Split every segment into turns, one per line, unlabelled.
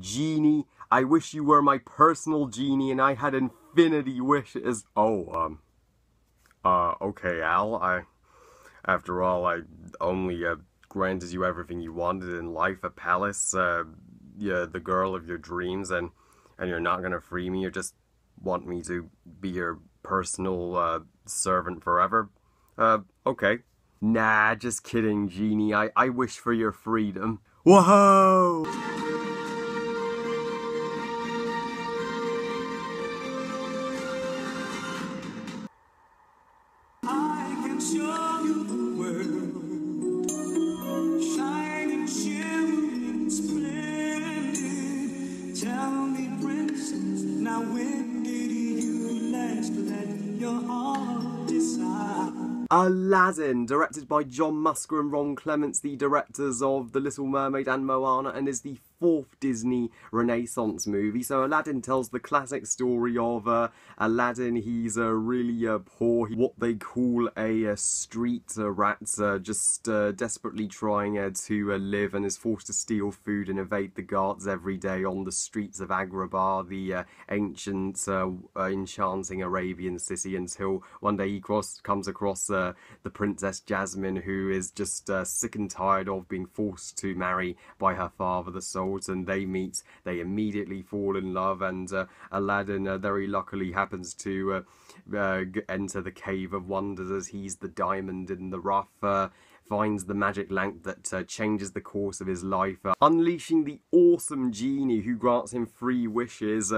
Genie, I wish you were my personal genie and I had infinity wishes. Oh, okay, Al, after all, I only, granted you everything you wanted in life, a palace, yeah, the girl of your dreams, and you're not gonna free me, you just want me to be your personal, servant forever? Okay. Nah, just kidding, Genie, I wish for your freedom. Whoa!
I can show you the world, shining, shimmering, splendid. Tell me, princess, now when did you last let your heart decide?
Aladdin, directed by John Musker and Ron Clements, the directors of The Little Mermaid and Moana, and is the fourth Disney Renaissance movie. So Aladdin tells the classic story of Aladdin. He's really poor, what they call a street rat, just desperately trying to live, and is forced to steal food and evade the guards every day on the streets of Agrabah, the ancient enchanting Arabian city, until one day he comes across the Princess Jasmine, who is just sick and tired of being forced to marry by her father, the Sultan. They meet, they immediately fall in love, and Aladdin very luckily happens to enter the Cave of Wonders, as he's the diamond in the rough, finds the magic lamp that changes the course of his life, unleashing the awesome genie who grants him 3 wishes,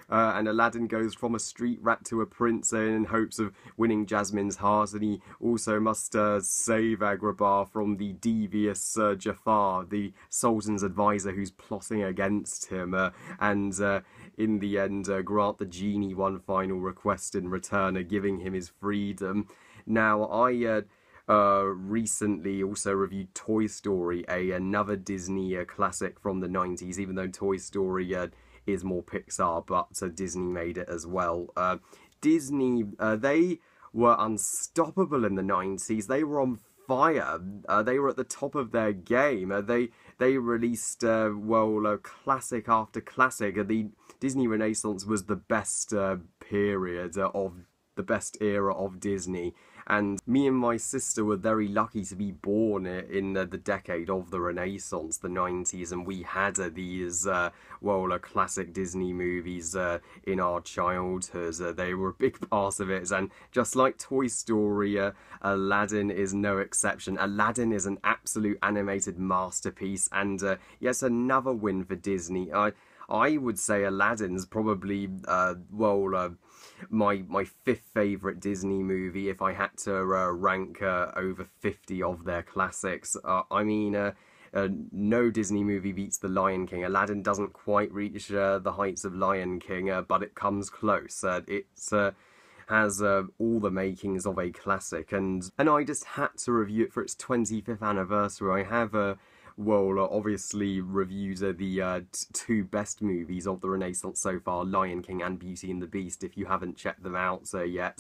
and Aladdin goes from a street rat to a prince in hopes of winning Jasmine's heart, and he also must save Agrabah from the devious Jafar, the Sultan's advisor, who's plotting against him, and in the end grant the genie one final request in return, giving him his freedom. Now, I recently also reviewed Toy Story, another Disney classic from the 90s, even though Toy Story is more Pixar, but Disney made it as well. Disney, they were unstoppable in the 90s. They were on fire. They were at the top of their game. They released, classic after classic. The Disney Renaissance was the best period of the best era of Disney, and me and my sister were very lucky to be born in the decade of the Renaissance, the 90s, and we had these classic Disney movies in our childhood. They were a big part of it, and just like Toy Story, Aladdin is no exception. Aladdin is an absolute animated masterpiece, and yes, another win for Disney. I would say Aladdin's probably, my 5th favourite Disney movie if I had to rank over 50 of their classics. No Disney movie beats The Lion King. Aladdin doesn't quite reach the heights of Lion King, but it comes close. It has all the makings of a classic, and I just had to review it for its 25th anniversary. I have obviously reviewed the 2 best movies of the Renaissance so far, Lion King and Beauty and the Beast, if you haven't checked them out yet,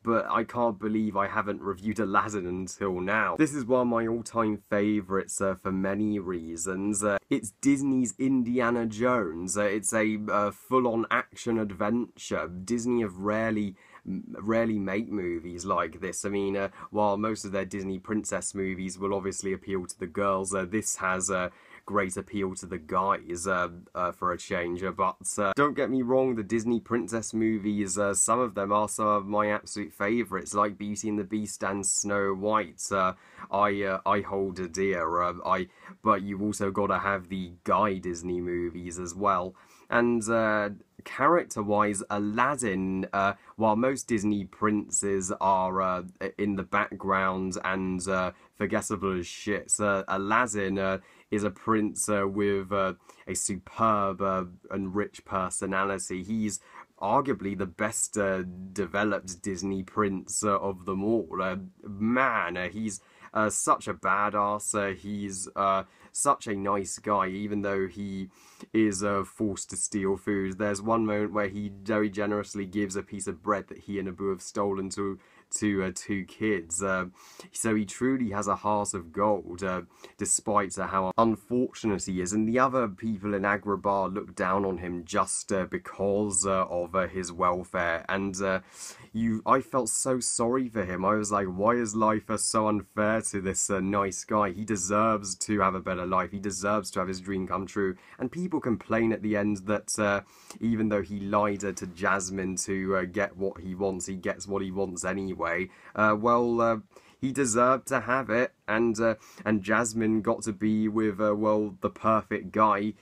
but I can't believe I haven't reviewed Aladdin until now. This is one of my all-time favourites for many reasons. It's Disney's Indiana Jones. It's a full-on action adventure. Disney have rarely make movies like this. I mean, while most of their Disney princess movies will obviously appeal to the girls, this has great appeal to the guys for a change. But don't get me wrong, the Disney princess movies, some of them are some of my absolute favourites, like Beauty and the Beast and Snow White. I hold dear. But you've also got to have the Guy Disney movies as well. And character-wise, Aladdin, while most Disney princes are in the background and forgettable as shit, Aladdin is a prince with a superb and rich personality. He's arguably the best developed Disney prince of them all. He's such a badass. He's such a nice guy, even though he is forced to steal food. There's one moment where he very generously gives a piece of bread that he and Abu have stolen to to two kids. So he truly has a heart of gold, despite how unfortunate he is. And the other people in Agrabah look down on him just because of his welfare. And I felt so sorry for him. I was like, why is life so unfair to this nice guy? He deserves to have a better life. He deserves to have his dream come true. And people complain at the end that even though he lied to Jasmine to get what he wants, he gets what he wants anyway. He deserved to have it, and Jasmine got to be with the perfect guy.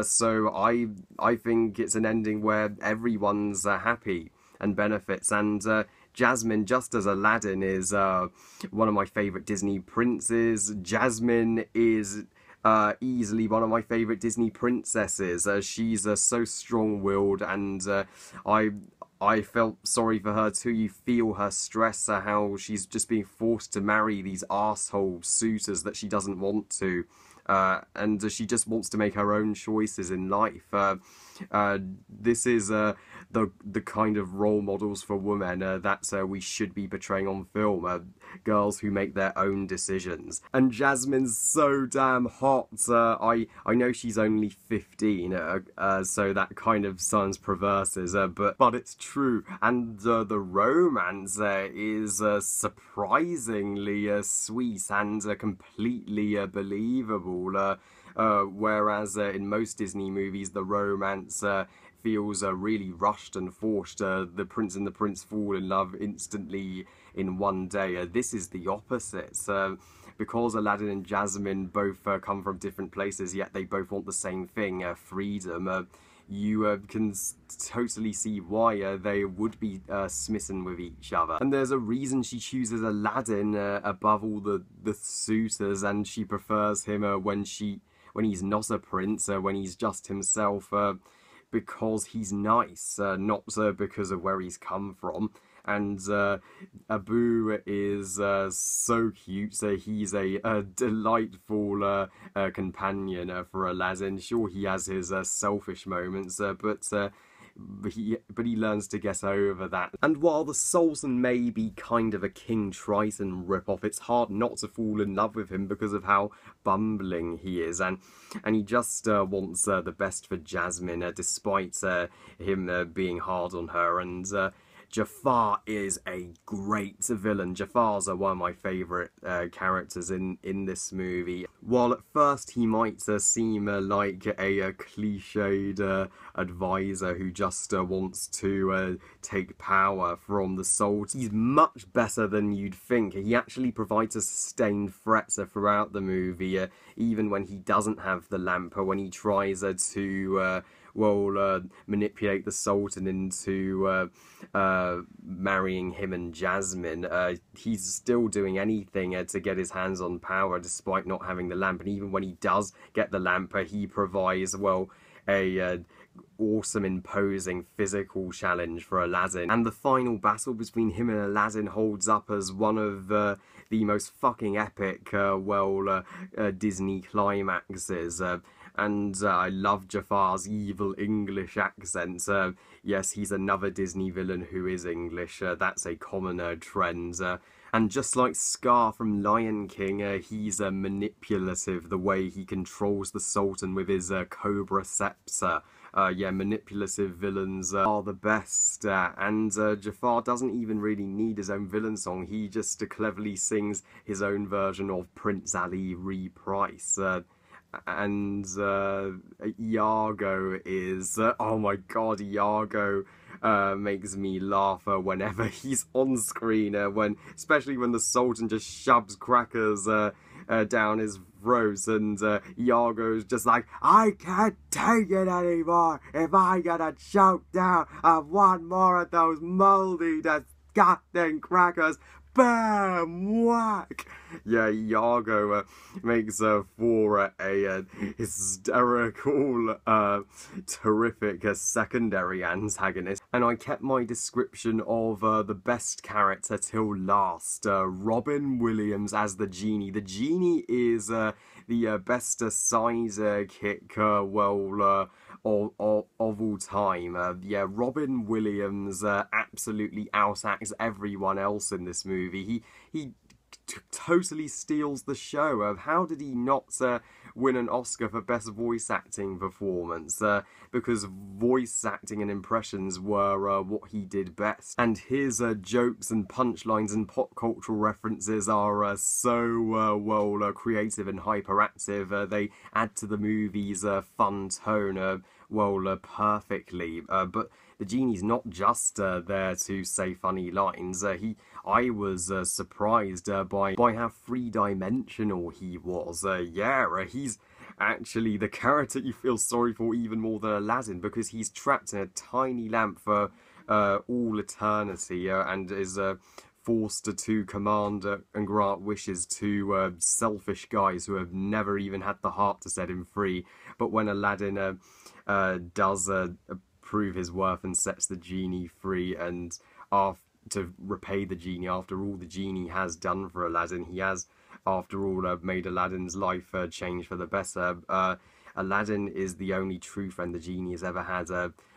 So I think it's an ending where everyone's happy and benefits. And Jasmine, just as Aladdin is one of my favourite Disney princes, Jasmine is easily one of my favourite Disney princesses. She's so strong-willed, and I felt sorry for her too. You feel her stress, how she's just being forced to marry these arsehole suitors that she doesn't want to. And she just wants to make her own choices in life. This is the kind of role models for women that we should be portraying on film. Girls who make their own decisions. And Jasmine's so damn hot. I know she's only 15, so that kind of sounds perverse, but it's true. And the romance is surprisingly sweet and completely believable. Whereas in most Disney movies, the romance feels really rushed and forced. The prince and the prince fall in love instantly in one day. This is the opposite. Because Aladdin and Jasmine both come from different places, yet they both want the same thing, freedom. You can totally see why they would be smitten with each other. And there's a reason she chooses Aladdin above all the suitors, and she prefers him when he's not a prince, when he's just himself, because he's nice, not because of where he's come from. And Abu is so cute. So he's a delightful companion for Aladdin. Sure, he has his selfish moments, but he learns to get over that. And while the Sultan may be kind of a King Triton ripoff, it's hard not to fall in love with him because of how bumbling he is, and he just wants the best for Jasmine, despite him being hard on her. And Jafar is a great villain. Jafar's one of my favourite characters in this movie. While at first he might seem like a cliched advisor who just wants to take power from the Sultan, he's much better than you'd think. He actually provides a sustained threat throughout the movie, even when he doesn't have the lamp, when he tries to manipulate the Sultan into marrying him and Jasmine. He's still doing anything to get his hands on power despite not having the lamp. And even when he does get the lamp, he provides, a awesome, imposing physical challenge for Aladdin. And the final battle between him and Aladdin holds up as one of the most fucking epic, Disney climaxes. And I love Jafar's evil English accent. Yes, he's another Disney villain who is English. That's a common trend. And just like Scar from Lion King, he's manipulative, the way he controls the Sultan with his cobra scepter. Manipulative villains are the best. And Jafar doesn't even really need his own villain song. He just cleverly sings his own version of Prince Ali reprise. And Iago is oh my god, Iago makes me laugh whenever he's on screen, especially when the Sultan just shoves crackers down his throat, and Iago's just like, I can't take it anymore. If I get a choke down, I want more of those moldy disgusting crackers. Bam! Whack! Yeah, Iago makes for a hysterical, terrific secondary antagonist. And I kept my description of the best character till last. Robin Williams as the genie. The genie is the best sidekick, of all time. Yeah, Robin Williams absolutely outacts everyone else in this movie. He totally steals the show. How did he not win an Oscar for Best Voice Acting Performance? Because voice acting and impressions were what he did best. And his jokes and punchlines and pop cultural references are so well creative and hyperactive. They add to the movie's fun tone perfectly. But the genie's not just there to say funny lines. I was surprised by how three-dimensional he was. He's actually the character you feel sorry for even more than Aladdin, because he's trapped in a tiny lamp for all eternity and is forced to command and grant wishes to selfish guys who have never even had the heart to set him free. But when Aladdin does prove his worth and sets the genie free, and to repay the genie after all the genie has done for Aladdin, he has, after all, made Aladdin's life change for the better. Aladdin is the only true friend the genie has ever had.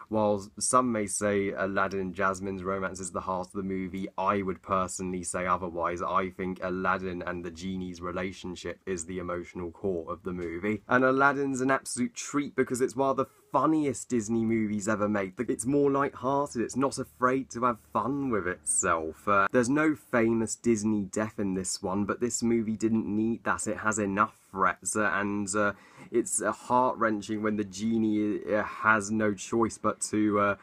While some may say Aladdin and Jasmine's romance is the heart of the movie, I would personally say otherwise. I think Aladdin and the genie's relationship is the emotional core of the movie. And Aladdin's an absolute treat because it's one of the funniest Disney movies ever made. It's more light-hearted, it's not afraid to have fun with itself. There's no famous Disney death in this one, but this movie didn't need that. It has enough threats, and it's heart-wrenching when the genie has no choice but to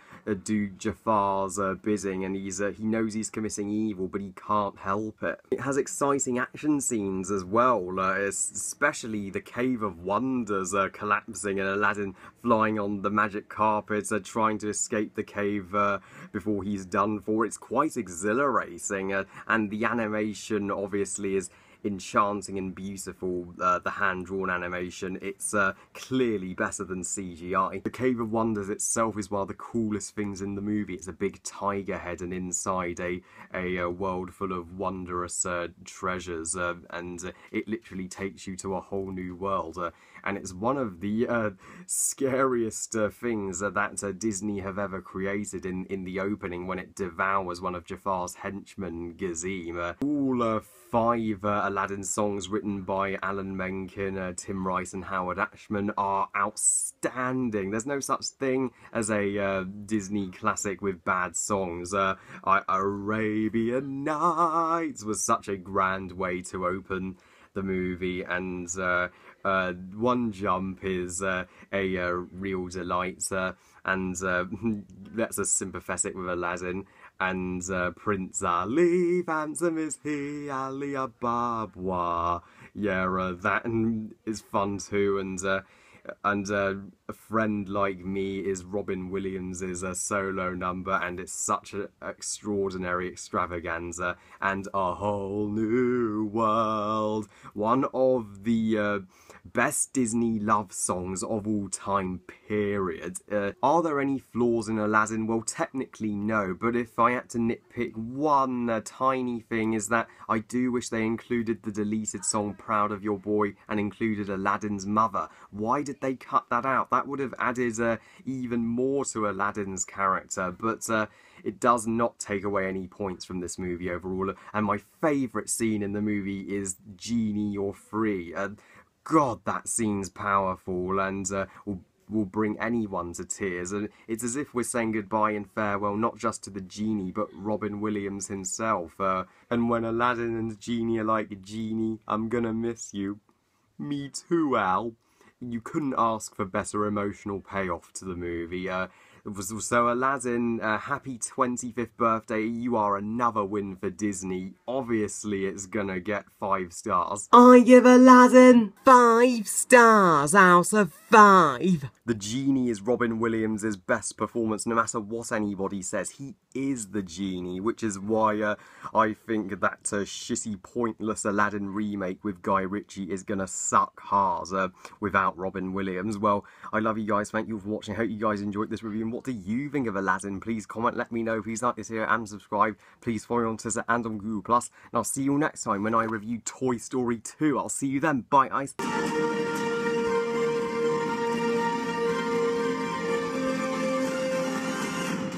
do Jafar's bidding, and he knows he's committing evil, but he can't help it. It has exciting action scenes as well, especially the Cave of Wonders collapsing and Aladdin flying on the magic carpet, trying to escape the cave before he's done for. It's quite exhilarating, and the animation obviously is enchanting and beautiful. The hand-drawn animation, it's clearly better than CGI. The Cave of Wonders itself is one of the coolest things in the movie. It's a big tiger head, and inside a world full of wondrous treasures, and it literally takes you to a whole new world. And it's one of the scariest things that Disney have ever created in the opening, when it devours one of Jafar's henchmen, Gazim. All 5 Aladdin songs written by Alan Menken, Tim Rice and Howard Ashman are outstanding. There's no such thing as a Disney classic with bad songs. Arabian Nights was such a grand way to open the movie, and One Jump is a real delight, and that's as sympathetic with Aladdin. And Prince Ali, handsome is he, Ali Ababwa. Yeah, that is fun too, and A Friend Like Me is Robin Williams' solo number, and it's such an extraordinary extravaganza. And A Whole New World, one of the best Disney love songs of all time, period. Are there any flaws in Aladdin? Well, technically no, but if I had to nitpick one tiny thing, is that I do wish they included the deleted song Proud of Your Boy and included Aladdin's mother. Why did they cut that out? That would have added even more to Aladdin's character, but it does not take away any points from this movie overall. And my favourite scene in the movie is Genie, You're Free. God, that scene's powerful, and will bring anyone to tears. And it's as if we're saying goodbye and farewell not just to the genie, but Robin Williams himself. And when Aladdin and the genie are like, Genie, I'm gonna miss you. Me too, Al. You couldn't ask for better emotional payoff to the movie. So Aladdin, happy 25th birthday. You are another win for Disney. Obviously it's gonna get 5 stars.
I give Aladdin 5 stars out of 5.
The genie is Robin Williams' best performance, no matter what anybody says. He is the genie, which is why I think that shitty, pointless Aladdin remake with Guy Ritchie is gonna suck hard without Robin Williams. Well, I love you guys. Thank you for watching. I hope you guys enjoyed this review. And what do you think of Aladdin? Please comment, let me know. Please like this video and subscribe. Please follow me on Twitter and on Google+. And I'll see you next time when I review Toy Story 2. I'll see you then. Bye, guys.